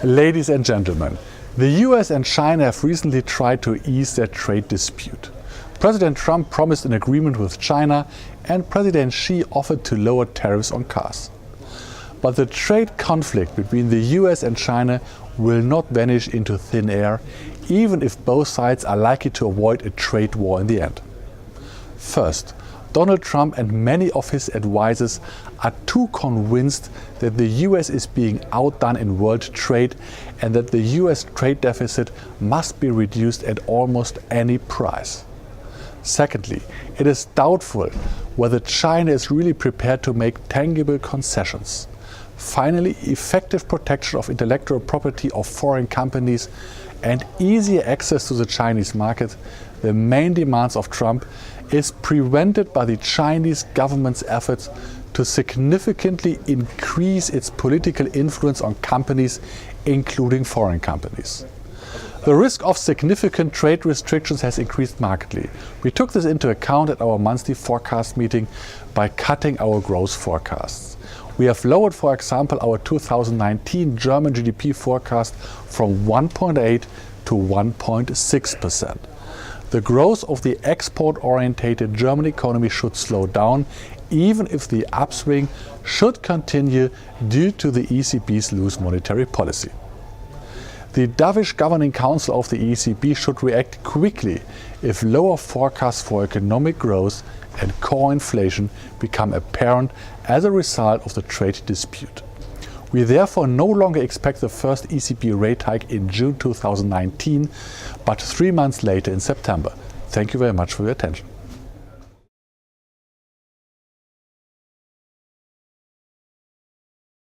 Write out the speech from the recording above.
Ladies and gentlemen, the US and China have recently tried to ease their trade dispute. President Trump promised an agreement with China and President Xi offered to lower tariffs on cars. But the trade conflict between the US and China will not vanish into thin air, even if both sides are likely to avoid a trade war in the end. First, Donald Trump and many of his advisors are too convinced that the US is being outdone in world trade and that the US trade deficit must be reduced at almost any price. Secondly, it is doubtful whether China is really prepared to make tangible concessions. Finally, effective protection of intellectual property of foreign companies and easier access to the Chinese market, the main demands of Trump, is prevented by the Chinese government's efforts to significantly increase its political influence on companies, including foreign companies. The risk of significant trade restrictions has increased markedly. We took this into account at our monthly forecast meeting by cutting our growth forecasts. We have lowered, for example, our 2019 German GDP forecast from 1.8 to 1.6%. The growth of the export-oriented German economy should slow down, even if the upswing should continue due to the ECB's loose monetary policy. The dovish Governing Council of the ECB should react quickly if lower forecasts for economic growth and core inflation become apparent as a result of the trade dispute. We therefore no longer expect the first ECB rate hike in June 2019, but 3 months later in September. Thank you very much for your attention.